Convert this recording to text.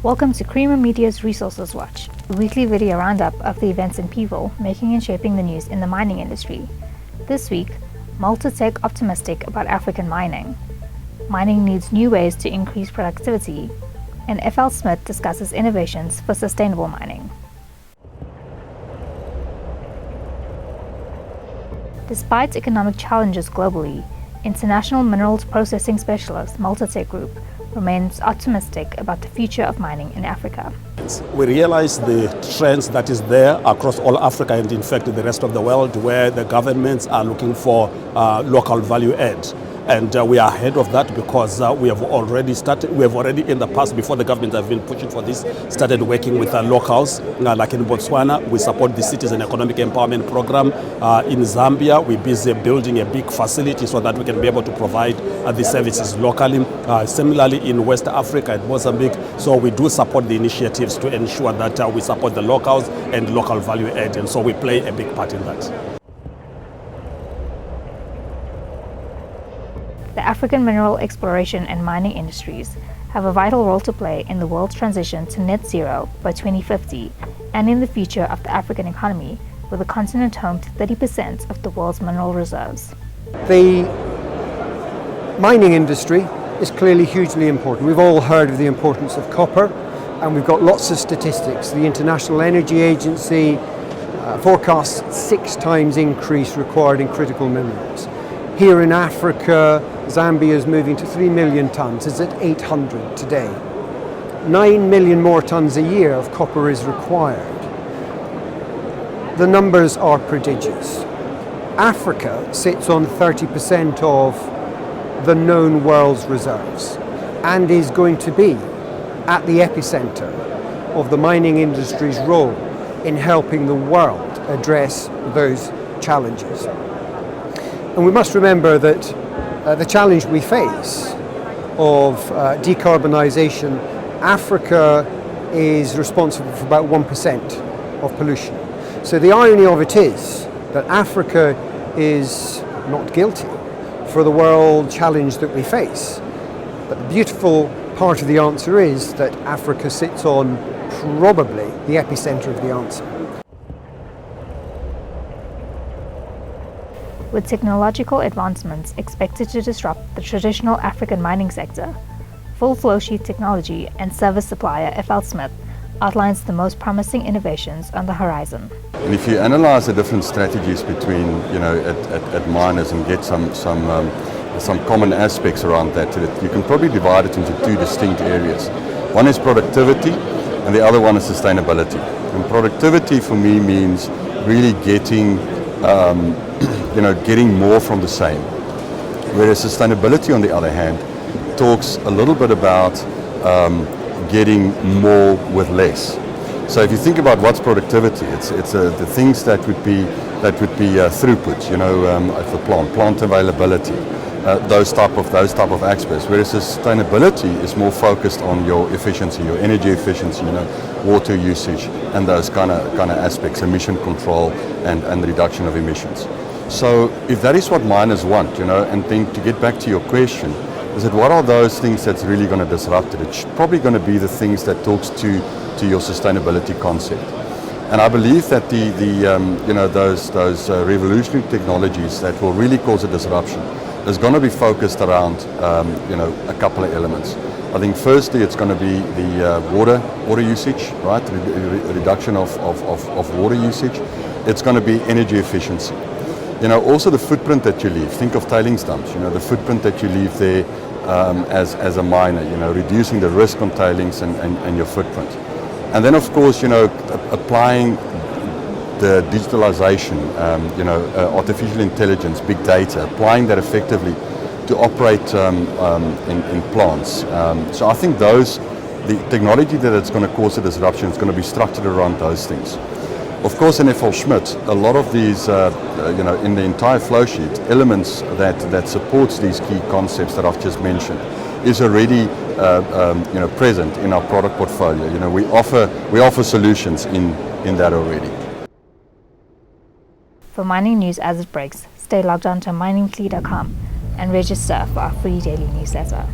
Welcome to Creamer Media's Resources Watch, a weekly video roundup of the events and people making and shaping the news in the mining industry. This week, Multotec optimistic about African mining. Mining needs new ways to increase productivity, and FLSmidth discusses innovations for sustainable mining. Despite economic challenges globally, international minerals processing specialist Multotec Group remains optimistic about the future of mining in Africa. We realize the trends that is there across all Africa and in fact the rest of the world, where the governments are looking for local value add. And we are ahead of that because we have already in the past, before the government have been pushing for this, started working with locals. Like in Botswana, we support the Citizen Economic Empowerment Program. In Zambia, we're busy building a big facility so that we can be able to provide the services locally. Similarly, in West Africa, in Mozambique, so we do support the initiatives to ensure that we support the locals and local value add, and so we play a big part in that. The African mineral exploration and mining industries have a vital role to play in the world's transition to net zero by 2050 and in the future of the African economy, with the continent home to 30% of the world's mineral reserves. The mining industry is clearly hugely important. We've all heard of the importance of copper, and we've got lots of statistics. The International Energy Agency forecasts 6 times increase required in critical minerals. Here in Africa, Zambia is moving to 3 million tonnes. It's at 800 today. 9 million more tonnes a year of copper is required. The numbers are prodigious. Africa sits on 30% of the known world's reserves and is going to be at the epicenter of the mining industry's role in helping the world address those challenges. And we must remember that the challenge we face of decarbonisation, Africa is responsible for about 1% of pollution. So the irony of it is that Africa is not guilty for the world challenge that we face. But the beautiful part of the answer is that Africa sits on probably the epicenter of the answer. With technological advancements expected to disrupt the traditional African mining sector, full flowsheet technology and service supplier FLSmidth outlines the most promising innovations on the horizon. And if you analyze the different strategies between, at miners and get some common aspects around that, you can probably divide it into 2 distinct areas. One is productivity, and the other one is sustainability. And productivity for me means really getting more from the same. Whereas sustainability, on the other hand, talks a little bit about getting more with less. So if you think about what's productivity, it's the things that would be throughput, at the plant availability, those type of aspects. Whereas sustainability is more focused on your efficiency, your energy efficiency, water usage, and those kind of aspects, emission control and reduction of emissions. So if that is what miners want, and then to get back to your question, is that what are those things that's really going to disrupt it? It's probably going to be the things that talks to your sustainability concept. And I believe that those revolutionary technologies that will really cause a disruption is going to be focused around a couple of elements. I think firstly it's going to be the water usage, right? Reduction of water usage. It's going to be energy efficiency. Also the footprint that you leave. Think of tailings dumps. The footprint that you leave there as a miner. Reducing the risk on tailings and your footprint. And then of course applying the digitalization, artificial intelligence, big data, applying that effectively to operate in plants. So I think the technology that's going to cause a disruption is going to be structured around those things. Of course, in FLSmidth, a lot of these, in the entire flow sheet, elements that supports these key concepts that I've just mentioned, is already present in our product portfolio. We offer solutions in that already. For mining news as it breaks, stay logged on to miningfleet.com and register for our free daily newsletter.